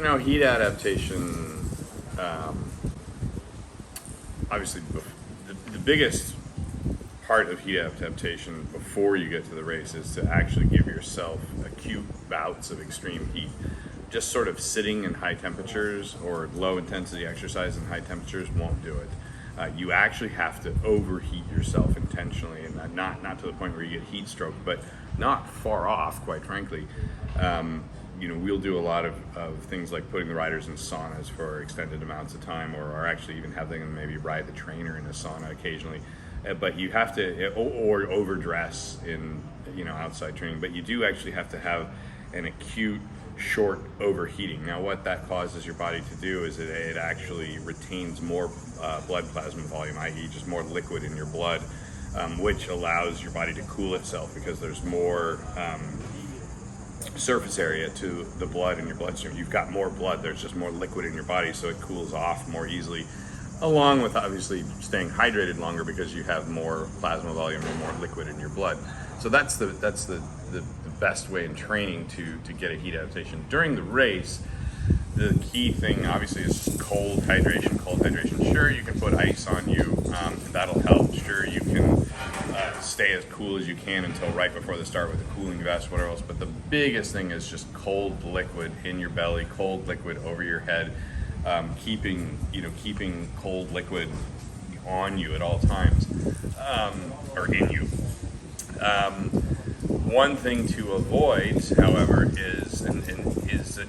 Heat adaptation, obviously the biggest part of heat adaptation before you get to the race is to actually give yourself acute bouts of extreme heat. Just sort of sitting in high temperatures or low intensity exercise in high temperatures won't do it. You actually have to overheat yourself intentionally, and not to the point where you get heat stroke, but not far off, quite frankly. We'll do a lot of things like putting the riders in saunas for extended amounts of time, or actually even having them maybe ride the trainer in a sauna occasionally. But you have to, or overdress in outside training. But you do actually have to have an acute short overheating. Now, what that causes your body to do is it actually retains more blood plasma volume, i.e. just more liquid in your blood, which allows your body to cool itself because there's more surface area to the blood in your bloodstream. You've got more blood, there's just more liquid in your body, so it cools off more easily, along with obviously staying hydrated longer because you have more plasma volume and more liquid in your blood. So that's the best way in training to get a heat adaptation. During the race, the key thing obviously is cold hydration. Sure, you can put ice on you, that'll help. Sure, you can stay as cool as you can until right before the start with a cooling vest, whatever else. But the biggest thing is just cold liquid in your belly, cold liquid over your head, keeping cold liquid on you at all times, or in you. One thing to avoid, however, is that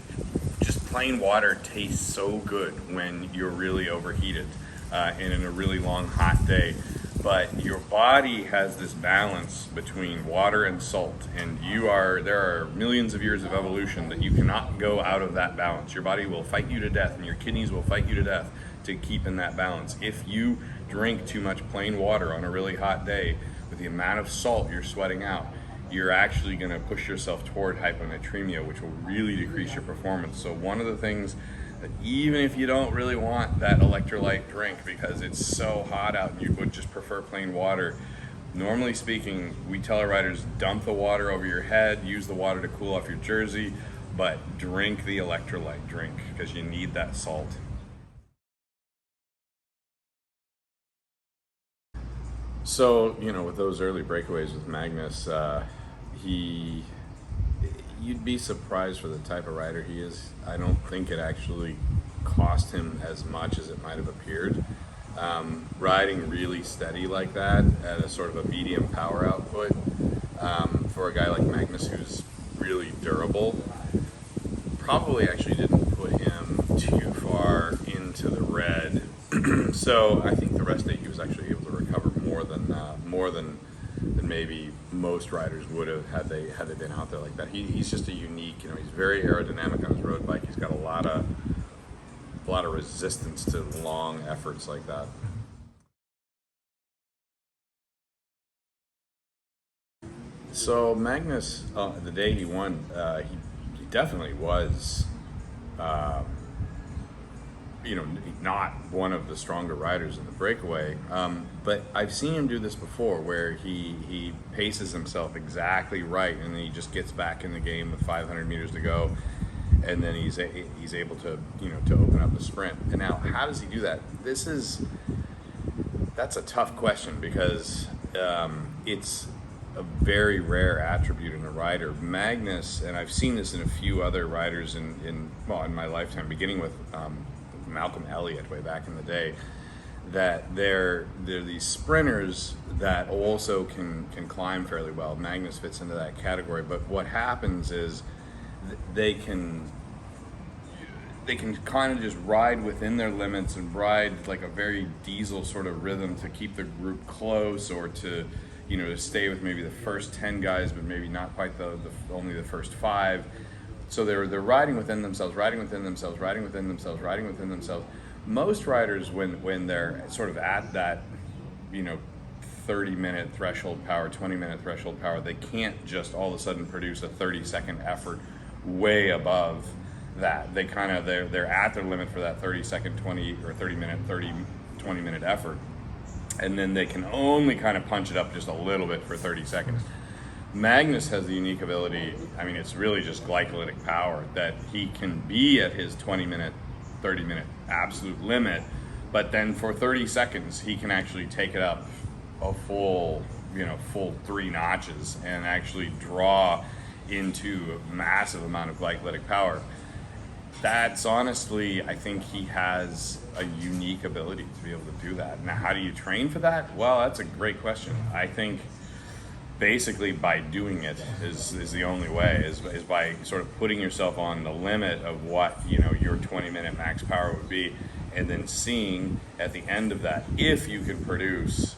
just plain water tastes so good when you're really overheated and in a really long hot day. But your body has this balance between water and salt, and there are millions of years of evolution that you cannot go out of that balance. Your body will fight you to death, and your kidneys will fight you to death to keep in that balance. If you drink too much plain water on a really hot day, with the amount of salt you're sweating out, you're actually going to push yourself toward hyponatremia, which will really decrease your performance. So one of the things that, even if you don't really want that electrolyte drink because it's so hot out and you would just prefer plain water, normally speaking, we tell our riders, dump the water over your head, use the water to cool off your jersey, but drink the electrolyte drink because you need that salt. So, with those early breakaways with Magnus, you'd be surprised for the type of rider he is. I don't think it actually cost him as much as it might have appeared. Riding really steady like that at a sort of a medium power output for a guy like Magnus who's really durable probably actually didn't put him too far into the red. So I think the rest day he was actually able to recover more than maybe most riders would have had they been out there like that. He's just a unique, he's very aerodynamic on his road bike. He's got a lot of resistance to long efforts like that. So Magnus, the day he won, he definitely was, not one of the stronger riders in the breakaway. But I've seen him do this before, where he paces himself exactly right, and then he just gets back in the game with 500 meters to go, and then he's able to to open up the sprint. And now, how does he do that? That's a tough question because it's a very rare attribute in a rider. Magnus, and I've seen this in a few other riders in my lifetime, beginning with Malcolm Elliott way back in the day, that they're these sprinters that also can climb fairly well. Magnus fits into that category, but what happens is they can kind of just ride within their limits and ride like a very diesel sort of rhythm to keep the group close, or to to stay with maybe the first 10 guys, but maybe not quite only the first 5. So they're riding within themselves. Most riders, when they're sort of at that 30-minute threshold power, 20-minute threshold power, they can't just all of a sudden produce a 30-second effort way above that. They're at their limit for that 30-second, 20 or 20-minute effort, and then they can only kind of punch it up just a little bit for 30 seconds. Magnus has the unique ability, I mean, it's really just glycolytic power, that he can be at his 20-minute, 30-minute absolute limit, but then for 30 seconds, he can actually take it up a full 3 notches and actually draw into a massive amount of glycolytic power. That's honestly, I think he has a unique ability to be able to do that. Now, how do you train for that? Well, that's a great question. I think basically by doing it is the only way, is by sort of putting yourself on the limit of what your 20-minute max power would be, and then seeing at the end of that if you can produce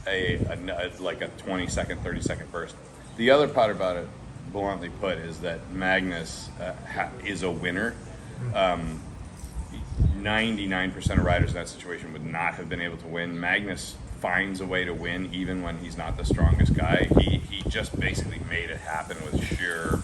like a 20-second, 30-second burst. The other part about it, bluntly put, is that Magnus is a winner. 99% of riders in that situation would not have been able to win. Magnus finds a way to win even when he's not the strongest guy. He just basically made it happen with sheer